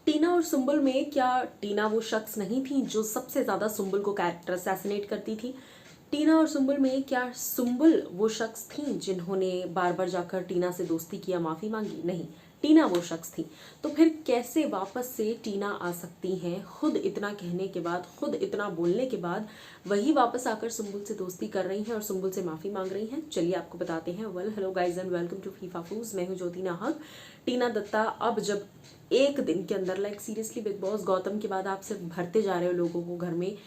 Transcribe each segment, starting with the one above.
टीना और सुम्बुल में क्या टीना वो शख्स नहीं थी जो सबसे ज़्यादा सुम्बुल को कैरेक्टर असैसिनेट करती थी? टीना और सुम्बुल में क्या सुम्बुल वो शख्स थी जिन्होंने बार बार जाकर टीना से दोस्ती किया, माफ़ी मांगी? नहीं, टीना वो शख्स थी। तो फिर कैसे वापस से टीना आ सकती हैं? खुद इतना कहने के बाद, खुद इतना बोलने के बाद वही वापस आकर सुम्बुल से दोस्ती कर रही हैं और सुम्बुल से माफ़ी मांग रही हैं। चलिए आपको बताते हैं। Well, hello guys and welcome to FIFA fuse. मैं हूँ ज्योति नाहक। टीना दत्ता अब जब एक दिन के अंदर, like seriously big boss Gautam के बाद आप सिर्फ भरते जा रहे हो लोगों को घर में,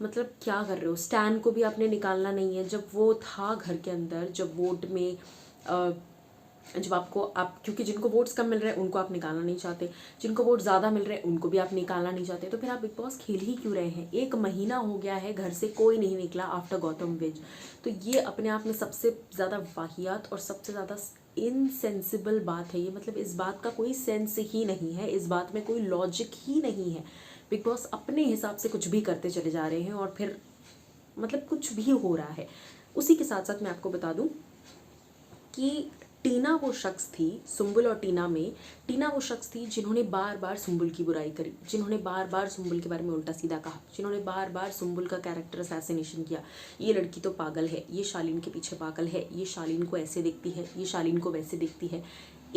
मतलब क्या कर रहे हो? स्टैन को भी आपने निकालना नहीं है। जब वो था घर के अंदर, जब वोट में जब आपको आप, क्योंकि जिनको वोट्स कम मिल रहे हैं उनको आप निकालना नहीं चाहते, जिनको वोट ज़्यादा मिल रहे हैं उनको भी आप निकालना नहीं चाहते, तो फिर आप बिग बॉस खेल ही क्यों रहे हैं? 1 महीना हो गया है, घर से कोई नहीं निकला आफ्टर गौतम विज। तो ये अपने आप में सबसे ज़्यादा वाहियात और सबसे ज़्यादा इनसेंसिबल बात है ये। मतलब इस बात का कोई सेंस ही नहीं है, इस बात में कोई लॉजिक ही नहीं है। बिग बॉस अपने हिसाब से कुछ भी करते चले जा रहे हैं और फिर मतलब कुछ भी हो रहा है। उसी के साथ साथ मैं आपको बता दूं कि टीना वो शख्स थी, सुम्बुल और टीना में टीना वो शख्स थी जिन्होंने बार बार सुम्बुल की बुराई करी, जिन्होंने बार बार सुम्बुल के बारे में उल्टा सीधा कहा, जिन्होंने बार बार सुम्बुल का कैरेक्टर असैसिनेशन किया। ये लड़की तो पागल है, ये शालीन के पीछे पागल है, ये शालीन को ऐसे देखती है, ये शालीन को वैसे देखती है।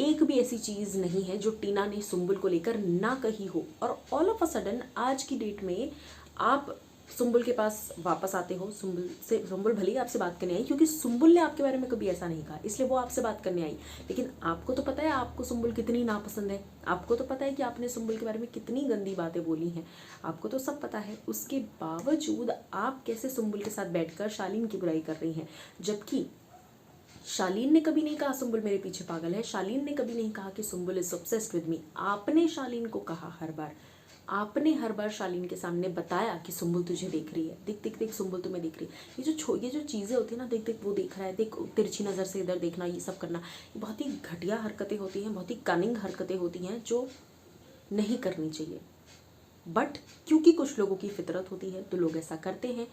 एक भी ऐसी चीज़ नहीं है जो टीना ने सुम्बुल को लेकर ना कही हो। और ऑल ऑफ अ सडन आज की डेट में आप सुम्बुल के पास वापस आते हो। सुम्बुल भले ही आपसे बात करने आई, क्योंकि सुम्बुल ने आपके बारे में कभी ऐसा नहीं कहा, इसलिए वो आपसे बात करने आई। लेकिन आपको तो पता है आपको सुम्बुल कितनी नापसंद है, आपको तो पता है कि आपने सुम्बुल के बारे में कितनी गंदी बातें बोली हैं, आपको तो सब पता है। उसके बावजूद आप कैसे सुम्बुल के साथ बैठकर शालीन की बुराई कर रही हैं? जबकि शालीन ने कभी नहीं कहा सुम्बुल मेरे पीछे पागल है, शालीन ने कभी नहीं कहा कि Sumbul is obsessed with me. आपने शालीन को कहा हर बार, आपने हर बार शालीन के सामने बताया कि सुम्बुल तुझे देख रही है, देख देख देख सुम्बुल तुम्हें देख रही है। ये जो चीज़ें होती है ना, देख देख वो देख रहा है, देख तिरछी नज़र से इधर देखना, ये सब करना, ये बहुत ही घटिया हरकतें होती हैं, बहुत ही कनिंग हरकतें होती हैं जो नहीं करनी चाहिए। बट क्योंकि कुछ लोगों की फितरत होती है तो लोग ऐसा करते हैं।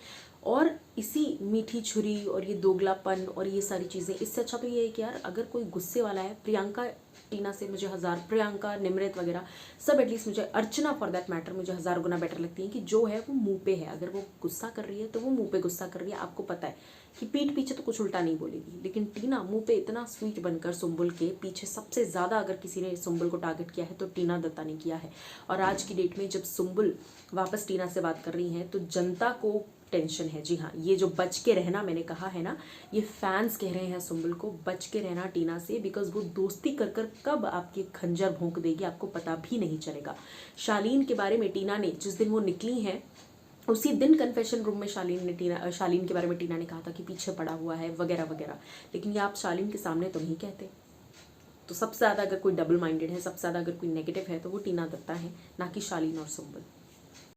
और इसी मीठी छुरी और ये दोगलापन और ये सारी चीज़ें, इससे अच्छा तो ये है कि यार अगर कोई गुस्से वाला है, प्रियंका टीना से मुझे हज़ार, प्रियंका निमृत वगैरह सब, एटलीस्ट मुझे अर्चना फॉर दैट मैटर मुझे 1000 गुना बेटर लगती है कि जो है वो मुंह पे है। अगर वो गुस्सा कर रही है तो वो मुंह पे गुस्सा कर रही है, आपको पता है कि पीठ पीछे तो कुछ उल्टा नहीं बोलेगी। लेकिन टीना मुंह पे इतना स्वीट बनकर सुम्बुल के पीछे सबसे ज़्यादा अगर किसी ने सुम्बुल को टारगेट किया है तो टीना दत्ता ने किया है। और आज की डेट में जब सुम्बुल वापस टीना से बात कर रही हैं तो जनता को टेंशन है। जी हाँ, ये जो बच के रहना मैंने कहा है ना, ये फैंस कह रहे हैं सुम्बुल को बच के रहना टीना से, बिकॉज वो दोस्ती कर कर कब आपके खंजर भोंक देगी आपको पता भी नहीं चलेगा। शालीन के बारे में टीना ने जिस दिन वो निकली हैं उसी दिन कन्फेशन रूम में शालीन के बारे में टीना ने कहा था कि पीछे पड़ा हुआ है वगैरह वगैरह। लेकिन ये आप शालीन के सामने तो नहीं कहते। तो सबसे ज़्यादा अगर कोई डबल माइंडेड है, सबसे ज़्यादा अगर कोई नेगेटिव है तो वो टीना दत्ता है, ना कि शालीन और सुम्बुल।